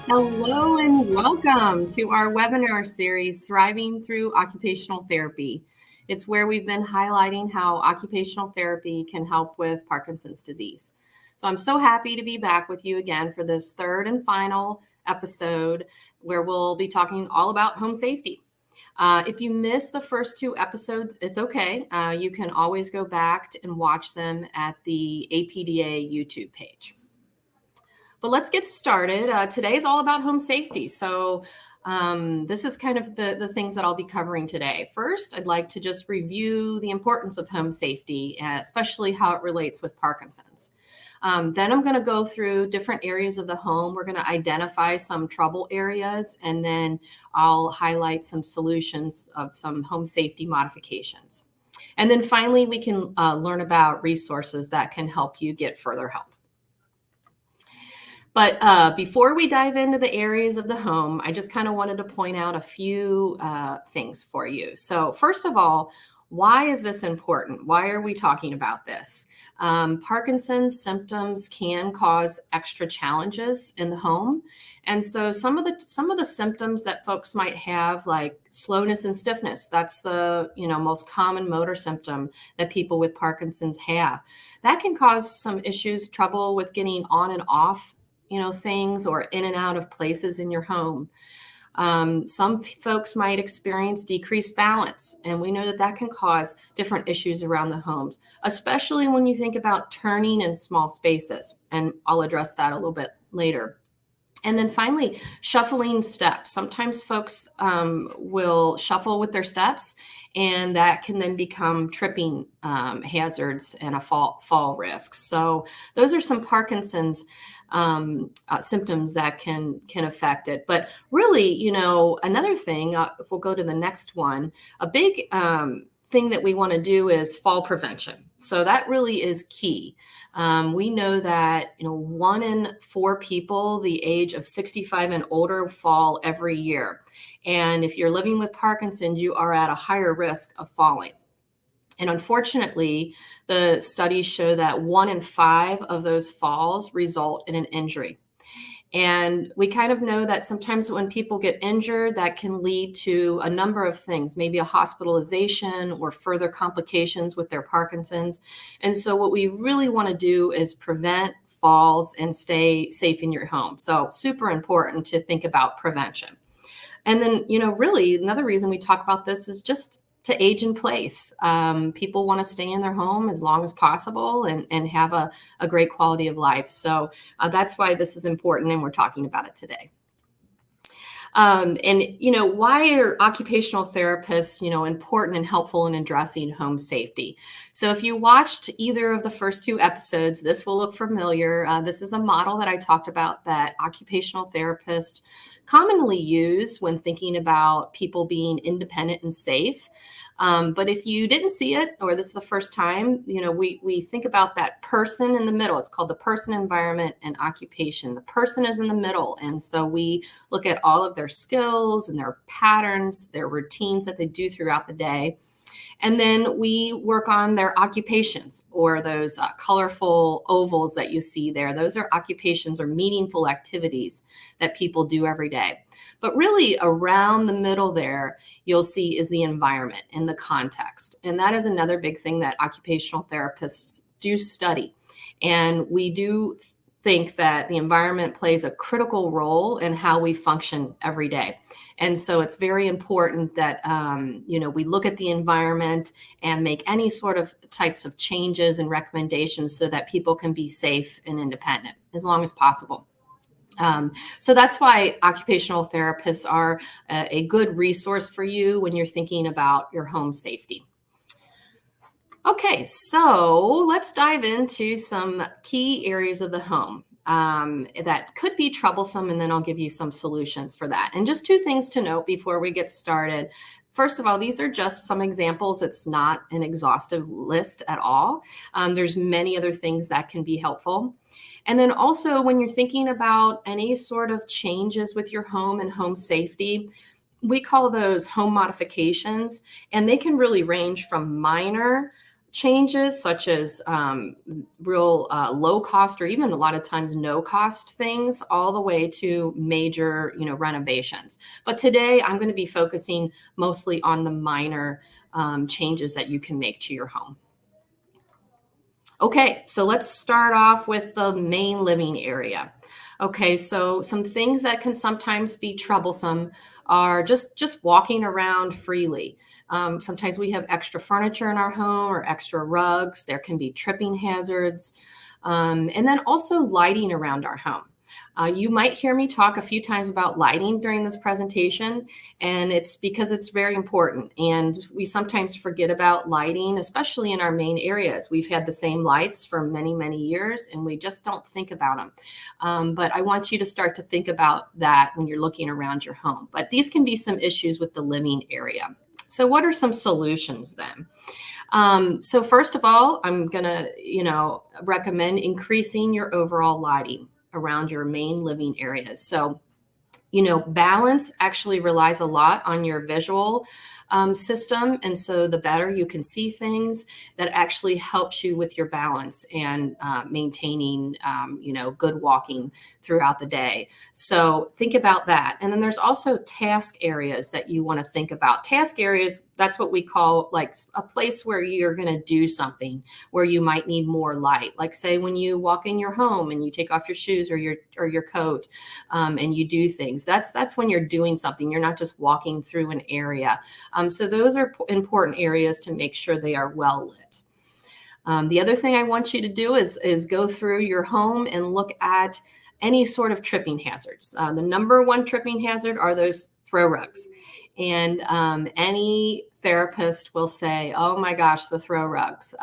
Hello and welcome to our webinar series, Thriving Through Occupational Therapy. It's where we've been highlighting how occupational therapy can help with Parkinson's disease. So I'm so happy to be back with you again for this third and final episode where we'll be talking all about home safety. If you missed the first two episodes, it's okay. You can always go back and watch them at the APDA YouTube page. But let's get started. Today's all about home safety. So this is kind of the things that I'll be covering today. First, I'd like to just review the importance of home safety, especially how it relates with Parkinson's. Then I'm going to go through different areas of the home. We're going to identify some trouble areas, and then I'll highlight some solutions of some home safety modifications. And then finally, we can learn about resources that can help you get further help. But before we dive into the areas of the home, I just kind of wanted to point out a few things for you. So first of all, why is this important? Why are we talking about this? Parkinson's symptoms can cause extra challenges in the home. And so some of the symptoms that folks might have, like slowness and stiffness, that's the most common motor symptom that people with Parkinson's have. That can cause some issues, trouble with getting on and off things or in and out of places in your home. Some folks might experience decreased balance, and we know that that can cause different issues around the homes, especially when you think about turning in small spaces. And I'll address that a little bit later. And then finally, shuffling steps. Sometimes folks will shuffle with their steps, and that can then become tripping hazards and a fall risk. So those are some Parkinson's symptoms that can affect it. But really, another thing, if we'll go to the next one, a big thing that we want to do is fall prevention. So that really is key. We know that 1 in 4 people the age of 65 and older fall every year. And if you're living with Parkinson's, you are at a higher risk of falling. And unfortunately, the studies show that 1 in 5 of those falls result in an injury. And we kind of know that sometimes when people get injured, that can lead to a number of things, maybe a hospitalization or further complications with their Parkinson's. And so what we really want to do is prevent falls and stay safe in your home. So super important to think about prevention. And then, really another reason we talk about this is just to age in place. People want to stay in their home as long as possible and have a great quality of life. So that's why this is important, and we're talking about it today. Why are occupational therapists, important and helpful in addressing home safety? So if you watched either of the first 2 episodes, this will look familiar. This is a model that I talked about that occupational therapists commonly use when thinking about people being independent and safe. But if you didn't see it, or this is the first time, we think about that person in the middle. It's called the person, environment, and occupation. The person is in the middle. And so we look at all of their skills and their patterns, their routines that they do throughout the day. And then we work on their occupations, or those colorful ovals that you see there. Those are occupations or meaningful activities that people do every day. But really around the middle there, you'll see is the environment and the context. And that is another big thing that occupational therapists do study. And we do think that the environment plays a critical role in how we function every day. And so it's very important that, we look at the environment and make any sort of types of changes and recommendations so that people can be safe and independent as long as possible. So that's why occupational therapists are a good resource for you when you're thinking about your home safety. Okay, so let's dive into some key areas of the home that could be troublesome, and then I'll give you some solutions for that. And just 2 things to note before we get started. First of all, these are just some examples. It's not an exhaustive list at all. There's many other things that can be helpful. And then also, when you're thinking about any sort of changes with your home and home safety, we call those home modifications, and they can really range from minor changes such as real low cost or even a lot of times no cost things, all the way to major, renovations. But today I'm going to be focusing mostly on the minor changes that you can make to your home. Okay, so let's start off with the main living area. Okay, so some things that can sometimes be troublesome are just walking around freely. Sometimes we have extra furniture in our home or extra rugs. There can be tripping hazards. And then also lighting around our home. You might hear me talk a few times about lighting during this presentation, and it's because it's very important. And we sometimes forget about lighting, especially in our main areas. We've had the same lights for many, many years, and we just don't think about them. But I want you to start to think about that when you're looking around your home. But these can be some issues with the living area. So what are some solutions then? So first of all, I'm going to, recommend increasing your overall lighting around your main living areas. So, balance actually relies a lot on your visual system. And so the better you can see things, that actually helps you with your balance and maintaining, good walking throughout the day. So think about that. And then there's also task areas that you want to think about. Task areas, that's what we call like a place where you're going to do something where you might need more light. Like say when you walk in your home and you take off your shoes or your coat and you do things. That's when you're doing something. You're not just walking through an area. So those are important areas to make sure they are well lit. The other thing I want you to do is go through your home and look at any sort of tripping hazards. The number one tripping hazard are those throw rugs. And any therapist will say, oh my gosh, the throw rugs.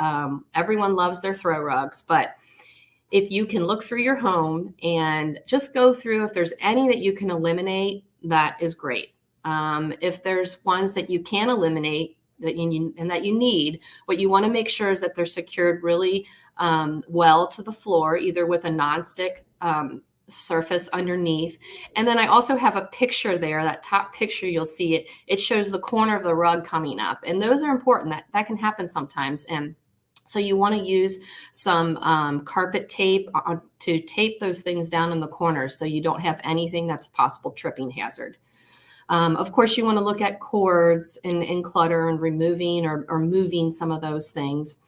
Everyone loves their throw rugs, but if you can look through your home and just go through, if there's any that you can eliminate, that is great. If there's ones that you can eliminate that you need, what you want to make sure is that they're secured really well to the floor, either with a nonstick surface underneath. And then I also have a picture there, that top picture, you'll see it shows the corner of the rug coming up. And those are important. That can happen sometimes. And so you want to use some carpet tape to tape those things down in the corners so you don't have anything that's a possible tripping hazard. Of course, you want to look at cords and clutter and removing or moving some of those things.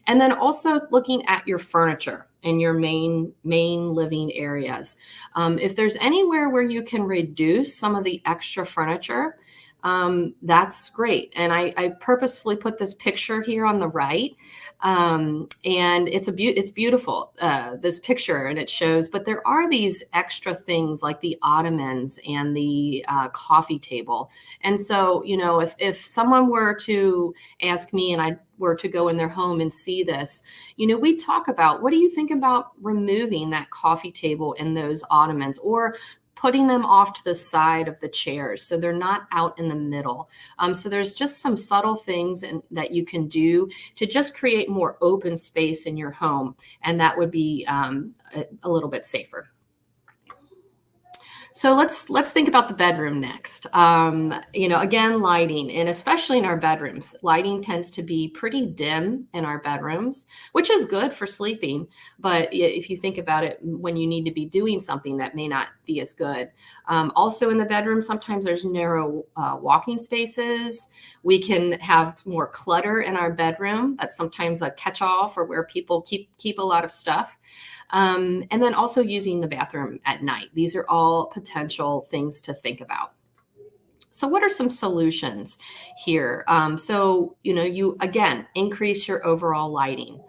And then also looking at your furniture in your main living areas. If there's anywhere where you can reduce some of the extra furniture, that's great. And I purposefully put this picture here on the right. And it's beautiful, this picture, and it shows, but there are these extra things like the ottomans and the coffee table. And so, if someone were to ask me and I were to go in their home and see this, we talk about, what do you think about removing that coffee table and those ottomans, or putting them off to the side of the chairs so they're not out in the middle. So there's just some subtle things that you can do to just create more open space in your home, and that would be a little bit safer. So let's think about the bedroom next. Again, lighting, and especially in our bedrooms, lighting tends to be pretty dim in our bedrooms, which is good for sleeping. But if you think about it, when you need to be doing something, that may not be as good. Also in the bedroom, sometimes there's narrow walking spaces. We can have more clutter in our bedroom. That's sometimes a catch-all for where people keep a lot of stuff. And then also using the bathroom at night. These are all potential things to think about. So what are some solutions here? You again, increase your overall lighting.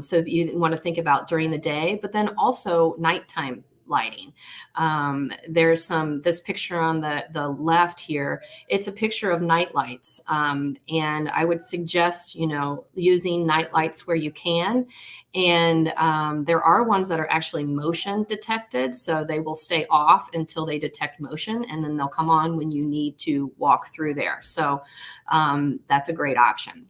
So you want to think about during the day, but then also nighttime lighting. There's this picture on the left here. It's a picture of night lights. And I would suggest, using night lights where you can. And there are ones that are actually motion detected. So they will stay off until they detect motion, and then they'll come on when you need to walk through there. So that's a great option.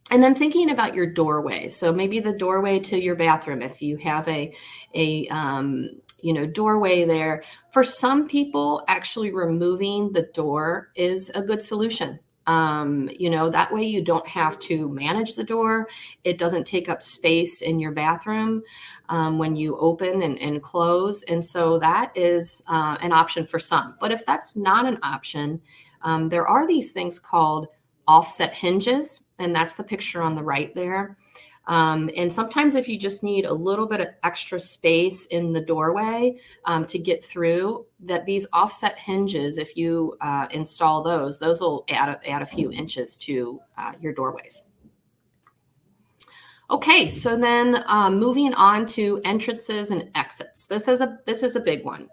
And then thinking about your doorway. So maybe the doorway to your bathroom, if you have a doorway there. For some people, actually removing the door is a good solution. That way you don't have to manage the door. It doesn't take up space in your bathroom when you open and close. And so that is an option for some. But if that's not an option, there are these things called offset hinges, and that's the picture on the right there. And sometimes if you just need a little bit of extra space in the doorway to get through, that these offset hinges, if you install those will add a few inches to your doorways. Okay, so then moving on to entrances and exits. This is a big one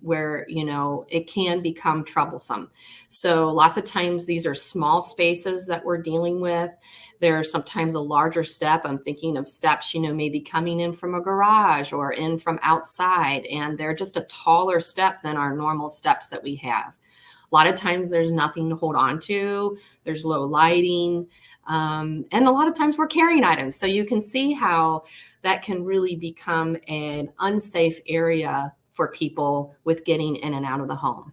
where it can become troublesome. So lots of times these are small spaces that we're dealing with. There's sometimes a larger step. I'm thinking of steps, maybe coming in from a garage or in from outside, and they're just a taller step than our normal steps that we have. A lot of times there's nothing to hold on to. There's low lighting. And a lot of times we're carrying items. So you can see how that can really become an unsafe area for people with getting in and out of the home.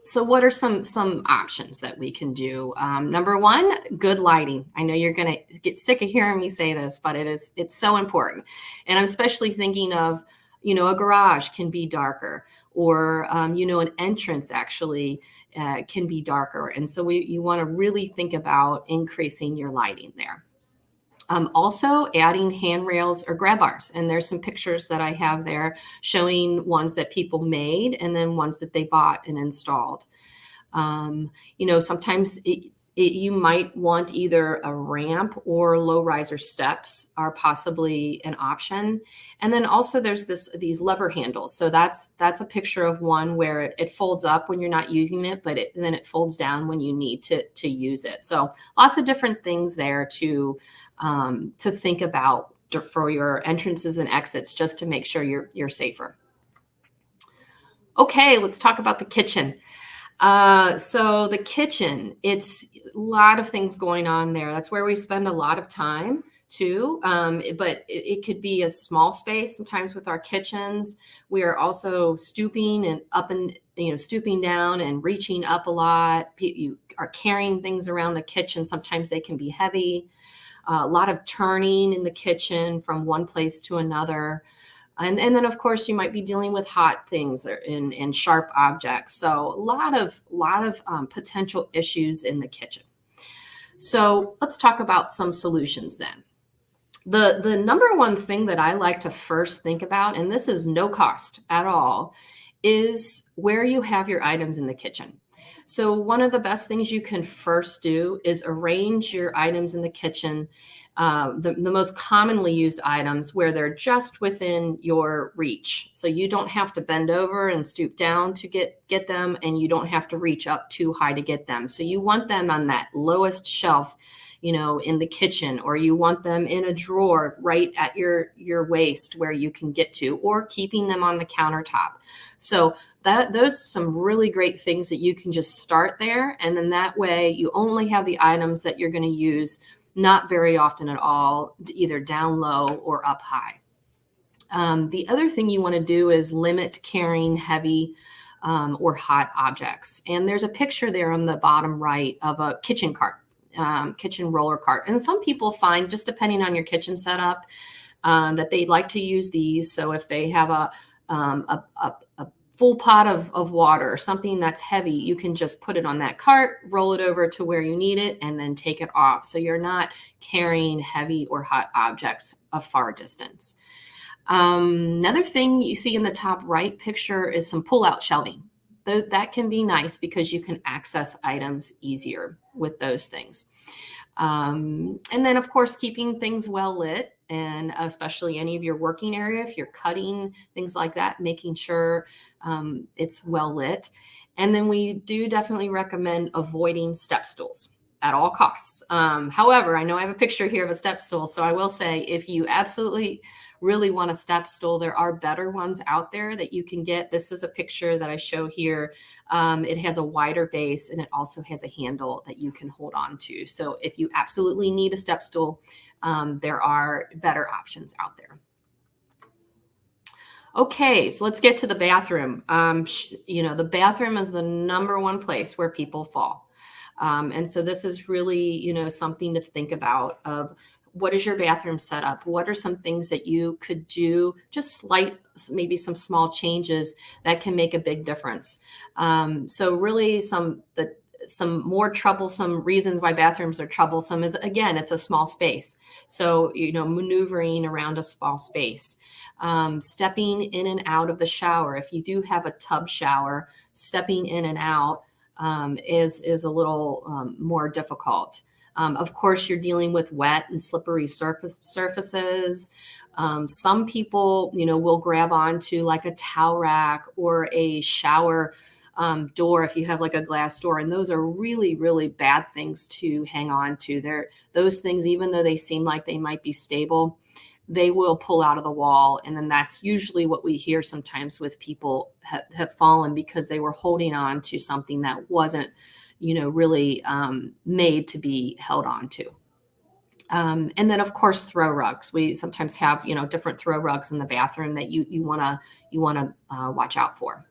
So what are some options that we can do? Number one, good lighting. I know you're going to get sick of hearing me say this, but it's so important. And I'm especially thinking of, a garage can be darker, or, an entrance actually can be darker. And so you want to really think about increasing your lighting there. Also adding handrails or grab bars. And there's some pictures that I have there showing ones that people made and then ones that they bought and installed. Sometimes you might want either a ramp or low riser steps are possibly an option. And then also there's these lever handles. So that's a picture of one where it folds up when you're not using it, but then it folds down when you need to use it. So lots of different things there to think about for your entrances and exits, just to make sure you're safer. Okay, let's talk about the kitchen. So the kitchen, it's a lot of things going on there. That's where we spend a lot of time too. But it could be a small space. Sometimes with our kitchens, we are also stooping and up and, stooping down and reaching up a lot. You are carrying things around the kitchen. Sometimes they can be heavy. A lot of turning in the kitchen from one place to another. And then, of course, you might be dealing with hot things and sharp objects. So a lot of potential issues in the kitchen. So let's talk about some solutions then. The number one thing that I like to first think about, and this is no cost at all, is where you have your items in the kitchen. So one of the best things you can first do is arrange your items in the kitchen, the most commonly used items where they're just within your reach. So you don't have to bend over and stoop down to get them, and you don't have to reach up too high to get them. So you want them on that lowest shelf, in the kitchen, or you want them in a drawer right at your waist where you can get to, or keeping them on the countertop. So those are some really great things that you can just start there. And then that way you only have the items that you're going to use not very often at all, either down low or up high. The other thing you want to do is limit carrying heavy or hot objects. And there's a picture there on the bottom right of a kitchen cart. Kitchen roller cart. And some people find, just depending on your kitchen setup, that they like to use these. So if they have a full pot of water or something that's heavy, you can just put it on that cart, roll it over to where you need it, and then take it off. So you're not carrying heavy or hot objects a far distance. Another thing you see in the top right picture is some pull-out shelving. That can be nice because you can access items easier with those things. And then, of course, keeping things well lit, and especially any of your working area, if you're cutting, things like that, making sure it's well lit. And then we do definitely recommend avoiding step stools at all costs. However, I know I have a picture here of a step stool, so I will say if you absolutely really want a step stool, there are better ones out there that you can get. This is a picture that I show here. It has a wider base, and it also has a handle that you can hold on to. So if you absolutely need a step stool, there are better options out there. Okay, so let's get to the bathroom. The bathroom is the number one place where people fall. And so this is really, something to think about of what is your bathroom setup? What are some things that you could do, just maybe some small changes that can make a big difference. So really some more troublesome reasons why bathrooms are troublesome is, again, it's a small space. So, maneuvering around a small space, stepping in and out of the shower. If you do have a tub shower, stepping in and out is a little more difficult. Of course, you're dealing with wet and slippery surfaces. Some people, will grab onto like a towel rack or a shower door if you have like a glass door, and those are really, really bad things to hang on to. Those things, even though they seem like they might be stable, they will pull out of the wall. And then that's usually what we hear sometimes with people have fallen because they were holding on to something that wasn't, really made to be held on to. And then of course, throw rugs. We sometimes have, different throw rugs in the bathroom that you want to watch out for.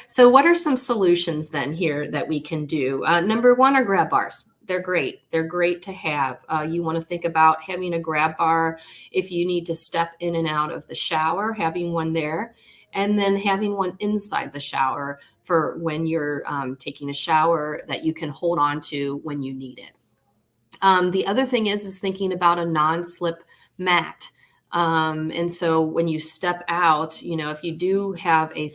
So what are some solutions then here that we can do? Number one are grab bars. They're great. They're great to have. You want to think about having a grab bar if you need to step in and out of the shower, having one there, and then having one inside the shower for when you're taking a shower that you can hold on to when you need it. The other thing is thinking about a non-slip mat. And so when you step out, if you do have a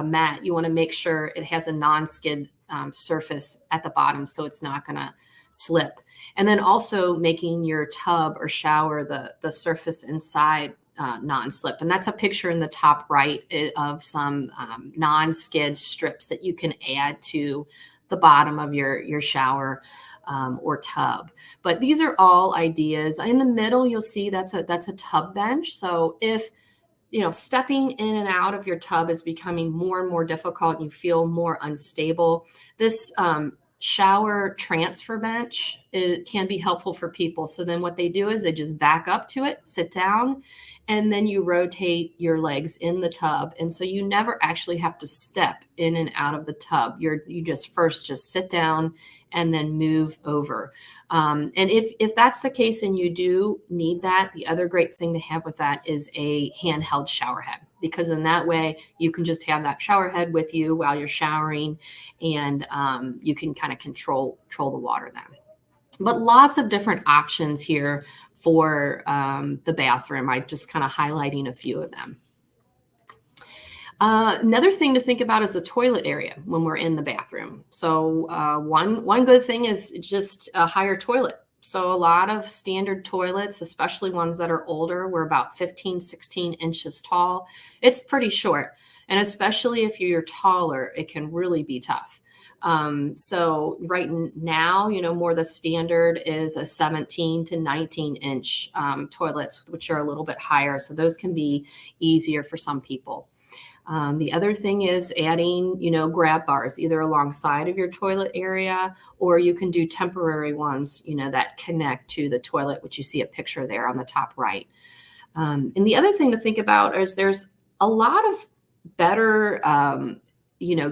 mat, you want to make sure it has a non-skid surface at the bottom so it's not going to slip. And then also making your tub or shower, the surface inside non-slip. And that's a picture in the top right of some non-skid strips that you can add to the bottom of your shower or tub. But these are all ideas. In the middle, you'll see that's a tub bench. So if stepping in and out of your tub is becoming more and more difficult, you feel more unstable, this shower transfer bench can be helpful for people. So then what they do is they just back up to it, sit down, and then you rotate your legs in the tub. And so you never actually have to step in and out of the tub. You just first sit down and then move over. And if that's the case and you do need that, the other great thing to have with that is a handheld shower head, because in that way you can just have that shower head with you while you're showering, and you can kind of control the water then. But lots of different options here for the bathroom. I'm just kind of highlighting a few of them. Another thing to think about is the toilet area when we're in the bathroom. So one good thing is just a higher toilet. So a lot of standard toilets, especially ones that are older, were about 15, 16 inches tall. It's pretty short. And especially if you're taller, it can really be tough. So right now, more the standard is a 17 to 19 inch toilets, which are a little bit higher. So those can be easier for some people. The other thing is adding, grab bars either alongside of your toilet area, or you can do temporary ones, that connect to the toilet, which you see a picture there on the top right. And the other thing to think about is there's a lot of better,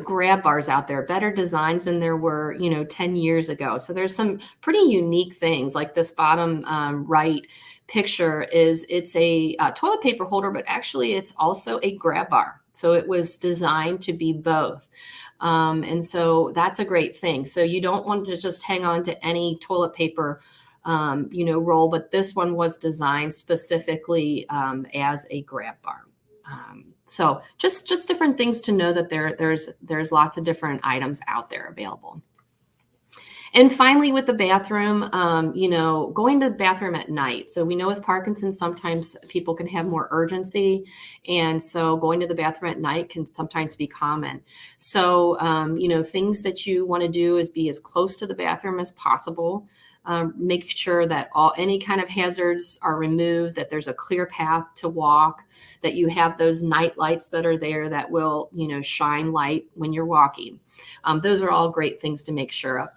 grab bars out there, better designs than there were, 10 years ago. So there's some pretty unique things, like this bottom right picture it's a toilet paper holder, but actually it's also a grab bar. So it was designed to be both. And so that's a great thing. So you don't want to just hang on to any toilet paper, roll, but this one was designed specifically as a grab bar. So just different things to know that there's lots of different items out there available. And finally, with the bathroom, going to the bathroom at night. So we know with Parkinson, sometimes people can have more urgency. And so going to the bathroom at night can sometimes be common. So, things that you want to do is be as close to the bathroom as possible. Make sure that any kind of hazards are removed, that there's a clear path to walk, that you have those night lights that are there that will, shine light when you're walking. Those are all great things to make sure of.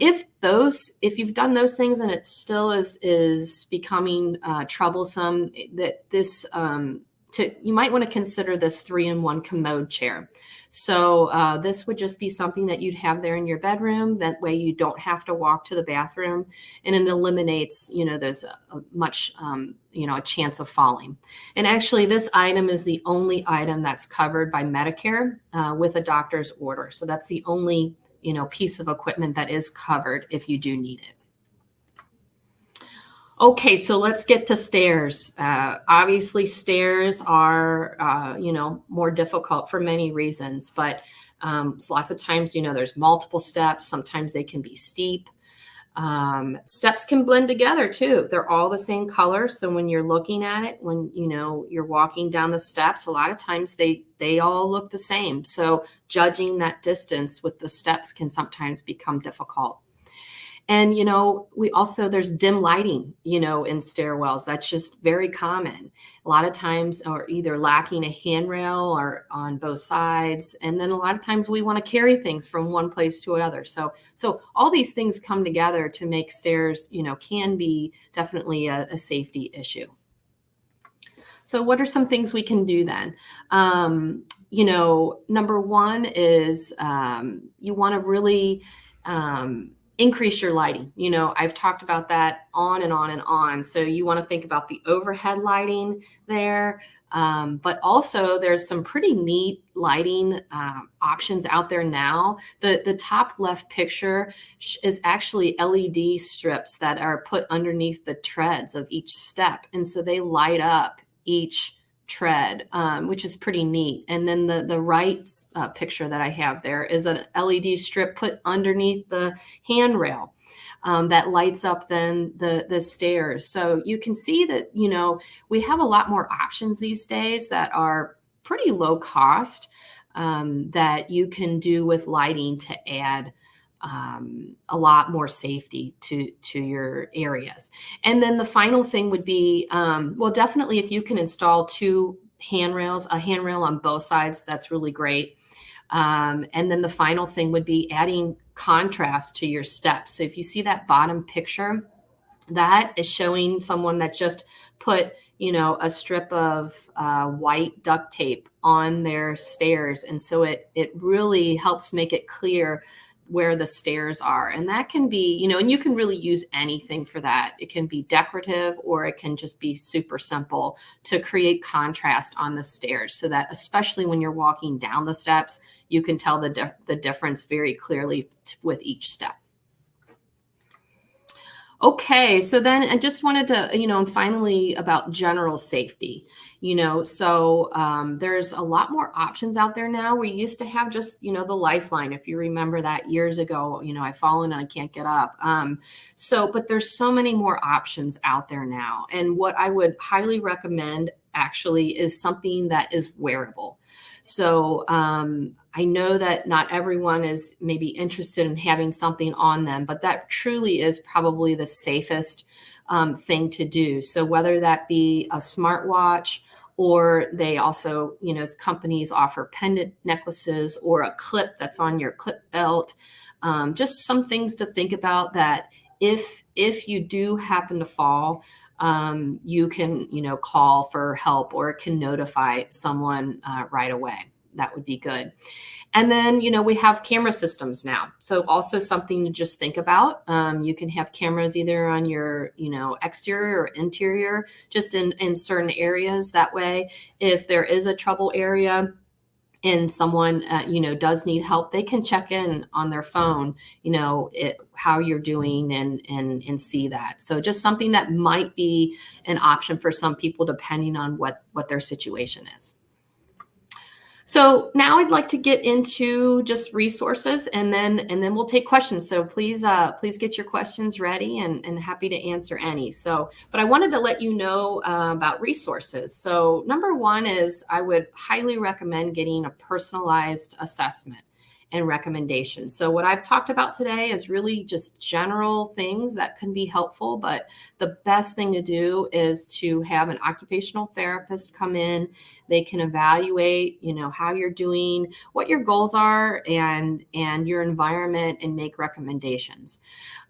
If you've done those things and it still is becoming troublesome, that this you might want to consider this 3-in-1 commode chair. So this would just be something that you'd have there in your bedroom. That way you don't have to walk to the bathroom, and it eliminates, there's a much, a chance of falling. And actually this item is the only item that's covered by Medicare with a doctor's order. So that's the only, piece of equipment that is covered if you do need it. Okay, so let's get to stairs. Obviously, stairs are, more difficult for many reasons, but lots of times, there's multiple steps. Sometimes they can be steep. Steps can blend together too. They're all the same color. So when you're looking at it, when, you're walking down the steps, a lot of times they all look the same. So judging that distance with the steps can sometimes become difficult. And, there's dim lighting, in stairwells. That's just very common. A lot of times, or either lacking a handrail or on both sides. And then a lot of times we want to carry things from one place to another. So all these things come together to make stairs, can be definitely a safety issue. So what are some things we can do then? Number one is you want to really increase your lighting. I've talked about that on and on and on. So you want to think about the overhead lighting there. But also there's some pretty neat lighting options out there now. The top left picture is actually LED strips that are put underneath the treads of each step. And so they light up each tread, which is pretty neat. And then the right picture that I have there is an LED strip put underneath the handrail that lights up then the stairs. So you can see that, we have a lot more options these days that are pretty low cost that you can do with lighting to add a lot more safety to your areas. And then the final thing would be, definitely if you can install two handrails, a handrail on both sides, that's really great. And then the final thing would be adding contrast to your steps. So if you see that bottom picture, that is showing someone that just put, a strip of white duct tape on their stairs. And so it really helps make it clear where the stairs are. And that can be, and you can really use anything for that. It can be decorative, or it can just be super simple to create contrast on the stairs, so that especially when you're walking down the steps, you can tell the difference very clearly with each step. Okay, so then I just wanted to, and finally about general safety, so there's a lot more options out there now. We used to have just, the lifeline. If you remember that years ago, I've fallen and I can't get up. But there's so many more options out there now. And what I would highly recommend actually is something that is wearable. So I know that not everyone is maybe interested in having something on them, but that truly is probably the safest thing to do. So whether that be a smartwatch, or they also, companies offer pendant necklaces, or a clip that's on your clip belt, just some things to think about that if you do happen to fall, you can, call for help, or it can notify someone right away. That would be good. And then, we have camera systems now. So also something to just think about. You can have cameras either on your, exterior or interior, just in certain areas. That way, if there is a trouble area and someone, does need help, they can check in on their phone, how you're doing and see that. So just something that might be an option for some people, depending on what their situation is. So now I'd like to get into just resources, and then we'll take questions. So please get your questions ready, and happy to answer any. But I wanted to let you know about resources. So number one is I would highly recommend getting a personalized assessment and recommendations. So what I've talked about today is really just general things that can be helpful, but the best thing to do is to have an occupational therapist come in. They can evaluate, how you're doing, what your goals are, and your environment, and make recommendations.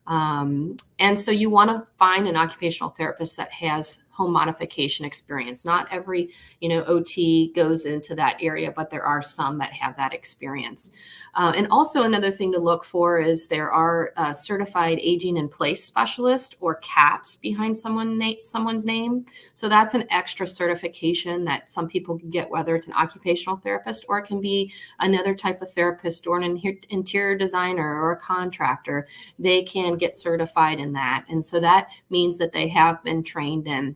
And so you want to find an occupational therapist that has home modification experience. Not every, OT goes into that area, but there are some that have that experience. And also another thing to look for is there are certified aging in place specialists, or CAPS, behind someone's name. So that's an extra certification that some people can get, whether it's an occupational therapist or it can be another type of therapist or an interior designer or a contractor. They can get certified in that. And so that means that they have been trained in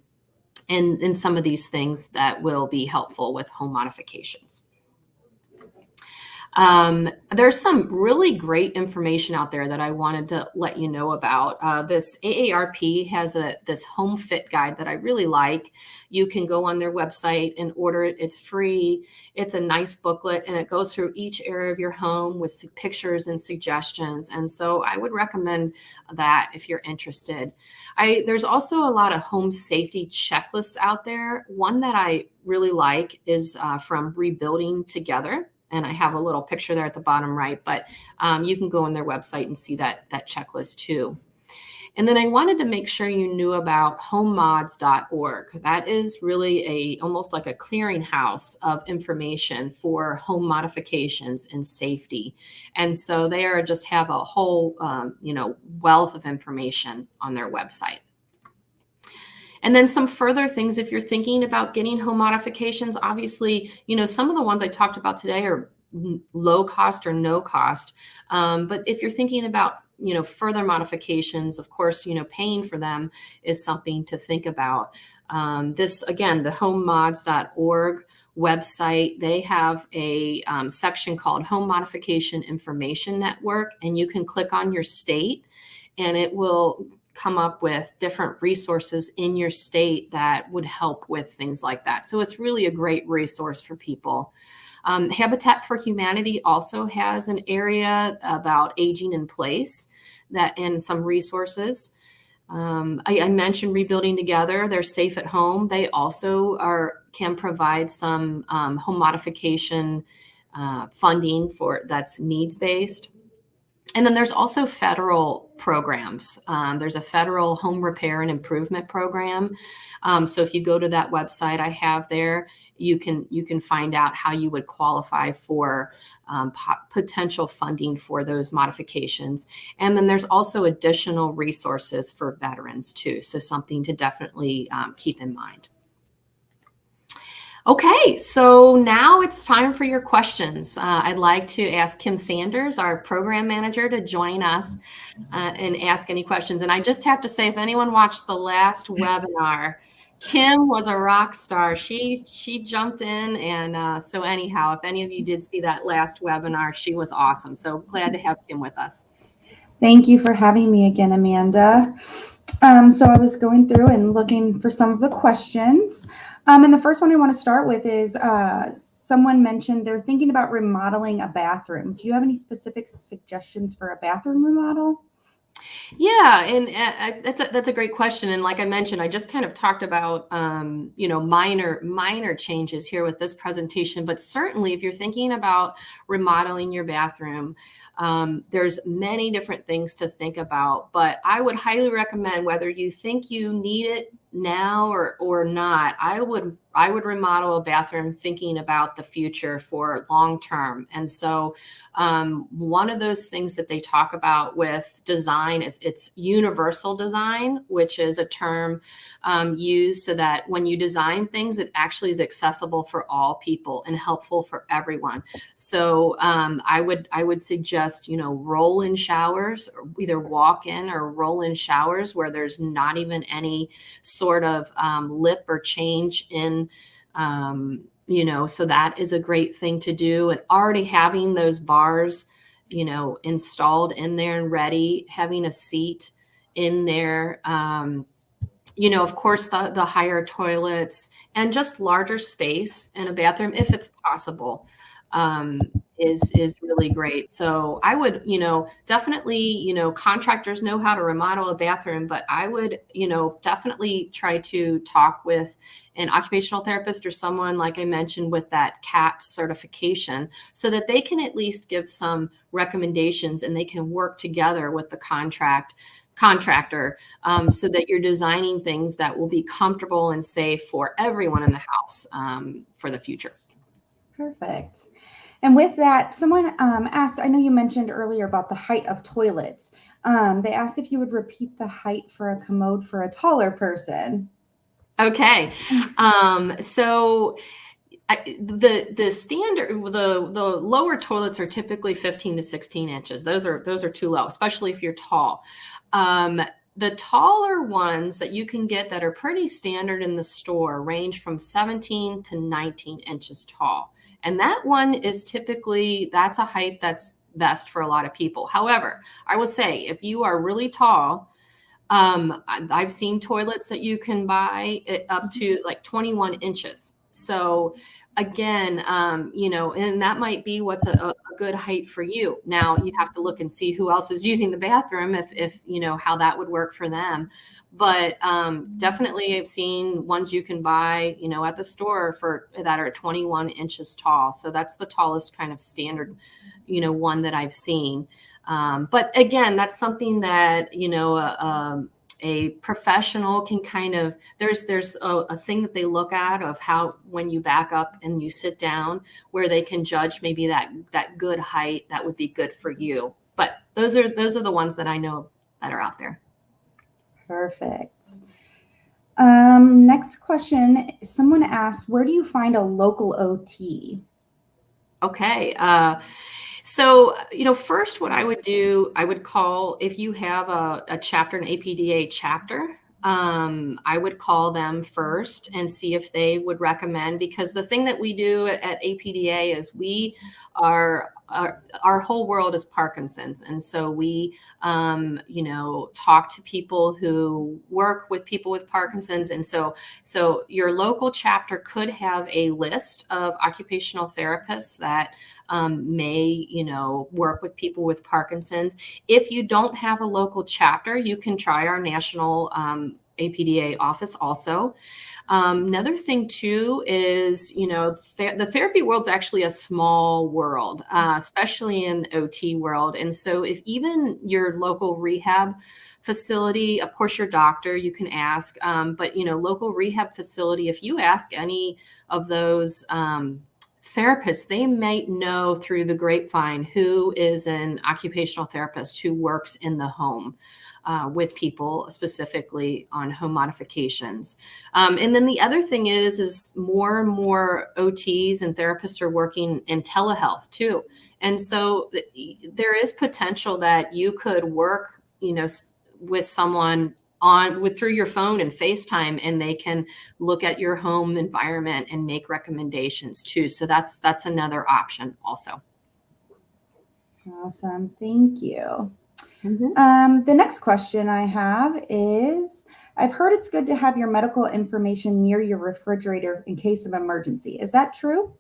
some of these things that will be helpful with home modifications. There's some really great information out there that I wanted to let you know about. This AARP has this home fit guide that I really like. You can go on their website and order it. It's free. It's a nice booklet, and it goes through each area of your home with pictures and suggestions. And so I would recommend that if you're interested. There's also a lot of home safety checklists out there. One that I really like is from Rebuilding Together. And I have a little picture there at the bottom right, but you can go on their website and see that checklist too. And then I wanted to make sure you knew about homemods.org. That is really almost like a clearinghouse of information for home modifications and safety. And so they just have a whole, wealth of information on their website. And then some further things, if you're thinking about getting home modifications, obviously, some of the ones I talked about today are low cost or no cost. But if you're thinking about, further modifications, of course, paying for them is something to think about. This, again, the homemods.org website, they have a section called Home Modification Information Network, and you can click on your state and it will come up with different resources in your state that would help with things like that. So it's really a great resource for people. Habitat for Humanity also has an area about aging in place and some resources. I mentioned Rebuilding Together. They're Safe at Home. They also can provide some home modification funding that's needs-based. And then there's also federal programs. There's a federal home repair and improvement program. So if you go to that website I have there, you can find out how you would qualify for potential funding for those modifications. And then there's also additional resources for veterans too. So something to definitely keep in mind. Okay, so now it's time for your questions. I'd like to ask Kim Sanders, our program manager, to join us and ask any questions. And I just have to say, if anyone watched the last webinar, Kim was a rock star. She jumped in, and so anyhow, if any of you did see that last webinar, she was awesome. So glad to have Kim with us. Thank you for having me again, Amanda. So I was going through and looking for some of the questions. And the first one I want to start with is someone mentioned they're thinking about remodeling a bathroom. Do you have any specific suggestions for a bathroom remodel? Yeah, and that's a great question. And like I mentioned, I just kind of talked about minor changes here with this presentation. But certainly, if you're thinking about remodeling your bathroom, there's many different things to think about. But I would highly recommend, whether you think you need it now or not, I would remodel a bathroom thinking about the future for long term. And so one of those things that they talk about with design is it's universal design, which is a term used so that when you design things, it actually is accessible for all people and helpful for everyone. So I would suggest, roll-in showers, or either walk-in or roll-in showers where there's not even any sort of lip or change in, so that is a great thing to do. And already having those bars, installed in there and ready, having a seat in there, of course, the higher toilets and just larger space in a bathroom, if it's possible. is really great. So I would, definitely, contractors know how to remodel a bathroom, but I would, definitely try to talk with an occupational therapist or someone, like I mentioned, with that CAPS certification, so that they can at least give some recommendations and they can work together with the contractor, so that you're designing things that will be comfortable and safe for everyone in the house, for the future. Perfect. And with that, someone asked, I know you mentioned earlier about the height of toilets. They asked if you would repeat the height for a commode for a taller person. Okay. So the standard, the lower toilets are typically 15 to 16 inches. Those are too low, especially if you're tall. The taller ones that you can get that are pretty standard in the store range from 17 to 19 inches tall. And that one is typically, that's a height that's best for a lot of people. However, I will say if you are really tall, I've seen toilets that you can buy up to like 21 inches. So again, and that might be what's a good height for you. Now you have to look and see who else is using the bathroom, if how that would work for them. But definitely I've seen ones you can buy, at the store for that are 21 inches tall. So that's the tallest kind of standard, one that I've seen. But again, that's something that, a professional can kind of, there's a thing that they look at of how, when you back up and you sit down, where they can judge maybe that good height that would be good for you. But those are the ones that I know that are out there. Perfect. Next question. Someone asked, where do you find a local OT? Okay. So, first what I would do, I would call, if you have a chapter, an APDA chapter, I would call them first and see if they would recommend, because the thing that we do at APDA is our whole world is Parkinson's. And so we, talk to people who work with people with Parkinson's. And so your local chapter could have a list of occupational therapists that may, work with people with Parkinson's. If you don't have a local chapter, you can try our national APDA office also. Another thing too is, the therapy world's actually a small world, especially in OT world. And so if even your local rehab facility, of course, your doctor, you can ask, but, local rehab facility, if you ask any of those therapists, they might know through the grapevine who is an occupational therapist who works in the home with people, specifically on home modifications. And then the other thing is more and more OTs and therapists are working in telehealth too. And so there is potential that you could work, with someone through your phone and FaceTime, and they can look at your home environment and make recommendations too. So that's another option also. Awesome. Thank you. Mm-hmm. The next question I have is, I've heard it's good to have your medical information near your refrigerator in case of emergency. Is that true?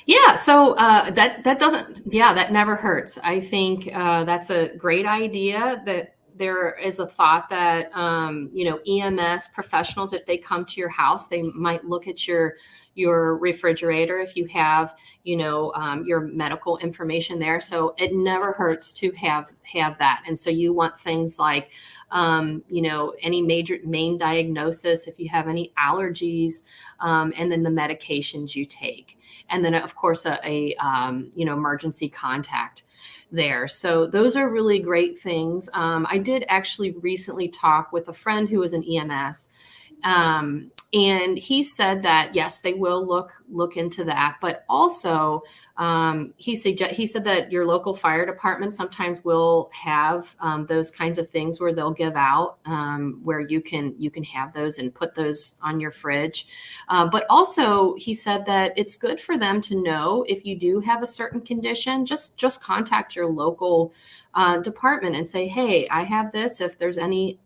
Yeah, so that never hurts. I think that's a great idea, that there is a thought that, EMS professionals, if they come to your house, they might look at your refrigerator if you have, your medical information there. So it never hurts to have that. And so you want things like, any main diagnosis, if you have any allergies, and then the medications you take. And then of course, a emergency contact there. So those are really great things. I did actually recently talk with a friend who was an EMS, and he said that yes, they will look into that, but also He said that your local fire department sometimes will have those kinds of things where they'll give out, where you can have those and put those on your fridge. But also, he said that it's good for them to know if you do have a certain condition. Just contact your local department and say, hey, I have this. If there's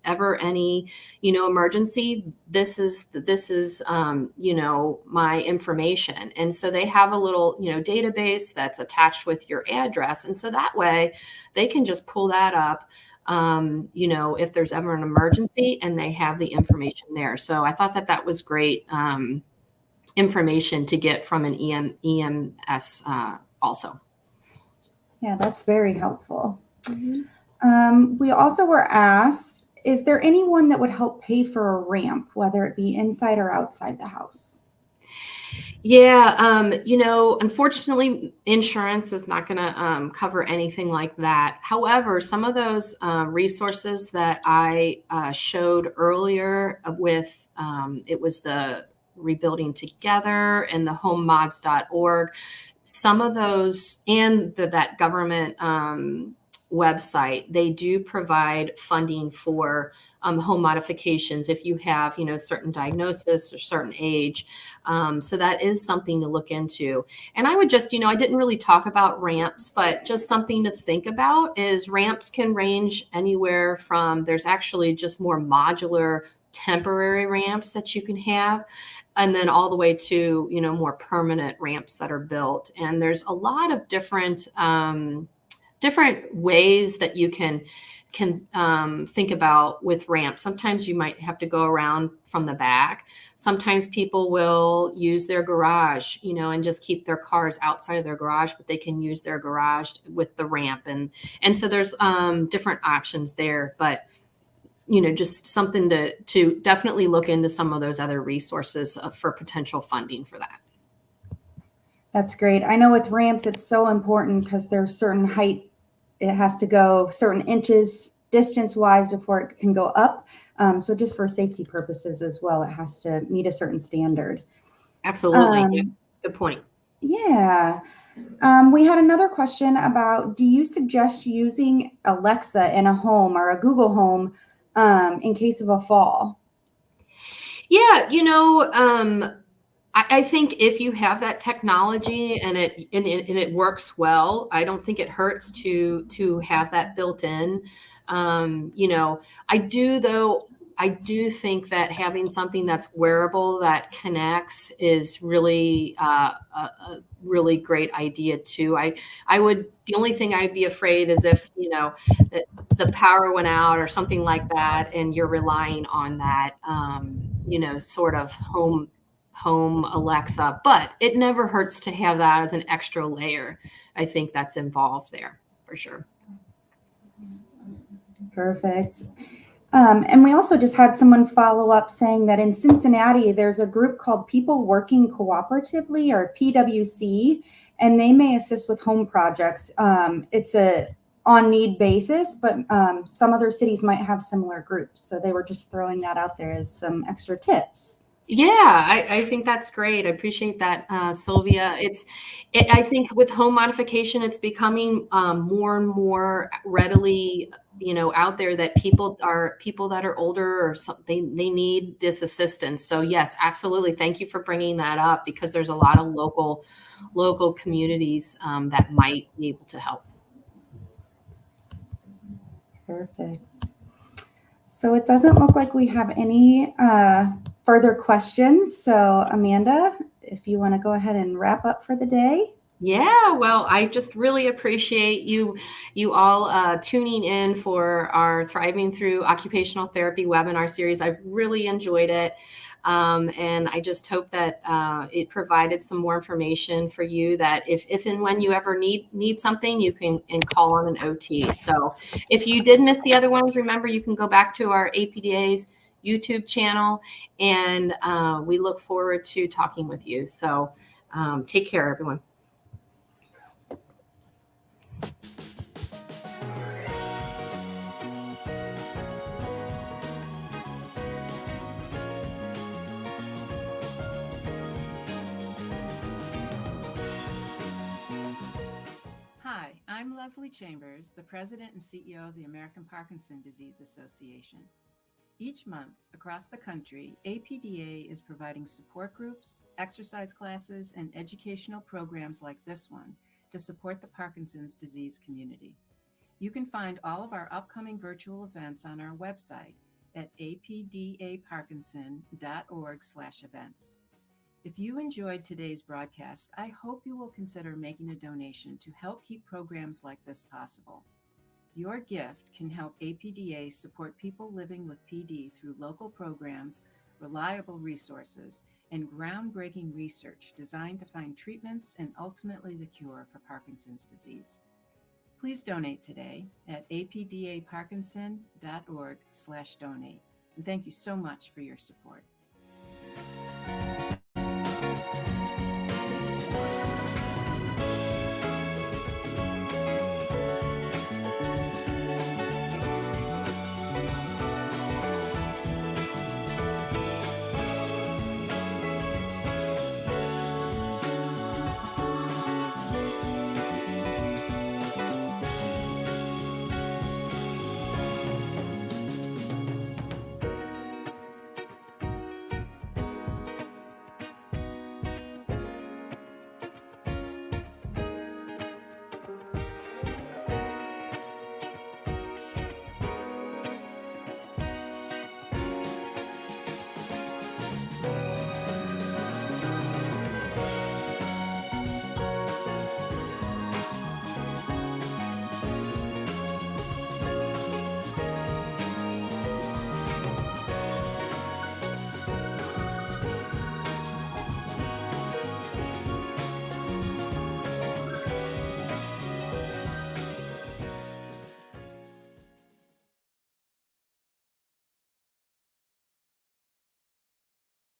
ever any emergency, this is my information. And so they have a little database that's attached with your address, and so that way they can just pull that up if there's ever an emergency, and they have the information there. So I thought that was great information to get from an EMS also. Yeah, that's very helpful. We also were asked, is there anyone that would help pay for a ramp, whether it be inside or outside the house? Yeah, unfortunately, insurance is not going to cover anything like that. However, some of those resources that I showed earlier with, it was the Rebuilding Together and the homemods.org, some of those, and that government website, they do provide funding for home modifications if you have, certain diagnosis or certain age. So that is something to look into. And I would just, I didn't really talk about ramps, but just something to think about is ramps can range anywhere from, there's actually just more modular temporary ramps that you can have, and then all the way to, more permanent ramps that are built. And there's a lot of different ways that you can think about with ramps. Sometimes you might have to go around from the back. Sometimes people will use their garage, and just keep their cars outside of their garage, but they can use their garage with the ramp. And so there's different options there, but just something to definitely look into some of those other resources for potential funding for that. That's great. I know with ramps, it's so important because there's certain height. It has to go certain inches distance wise before it can go up. So just for safety purposes as well, it has to meet a certain standard. Absolutely. Good point. Yeah. We had another question about, do you suggest using Alexa in a home or a Google Home in case of a fall? Yeah, I think if you have that technology and it works well, I don't think it hurts to have that built in. I do think that having something that's wearable that connects is really a really great idea too. The only thing I'd be afraid is if the power went out or something like that, and you're relying on that sort of home Alexa, but it never hurts to have that as an extra layer. I think that's involved there for sure. Perfect. And we also just had someone follow up saying that in Cincinnati, there's a group called People Working Cooperatively, or PWC, and they may assist with home projects. It's a on need basis, but some other cities might have similar groups. So they were just throwing that out there as some extra tips. Yeah, I think that's great. I appreciate that, Sylvia. I think with home modification, it's becoming more and more readily, out there that people that are older or something, they need this assistance. So yes, absolutely. Thank you for bringing that up, because there's a lot of local communities that might be able to help. Perfect. So it doesn't look like we have any further questions. So Amanda, if you want to go ahead and wrap up for the day. Yeah, well, I just really appreciate you all tuning in for our Thriving Through Occupational Therapy webinar series. I've really enjoyed it. And I just hope that it provided some more information for you, that if and when you ever need something, you can call on an OT. So if you did miss the other ones, remember you can go back to our APDA's YouTube channel, and we look forward to talking with you. So take care, everyone. Bosley Chambers, the President and CEO of the American Parkinson Disease Association. Each month, across the country, APDA is providing support groups, exercise classes, and educational programs like this one to support the Parkinson's disease community. You can find all of our upcoming virtual events on our website at apdaparkinson.org/events. If you enjoyed today's broadcast, I hope you will consider making a donation to help keep programs like this possible. Your gift can help APDA support people living with PD through local programs, reliable resources, and groundbreaking research designed to find treatments and ultimately the cure for Parkinson's disease. Please donate today at apdaparkinson.org/donate. And thank you so much for your support.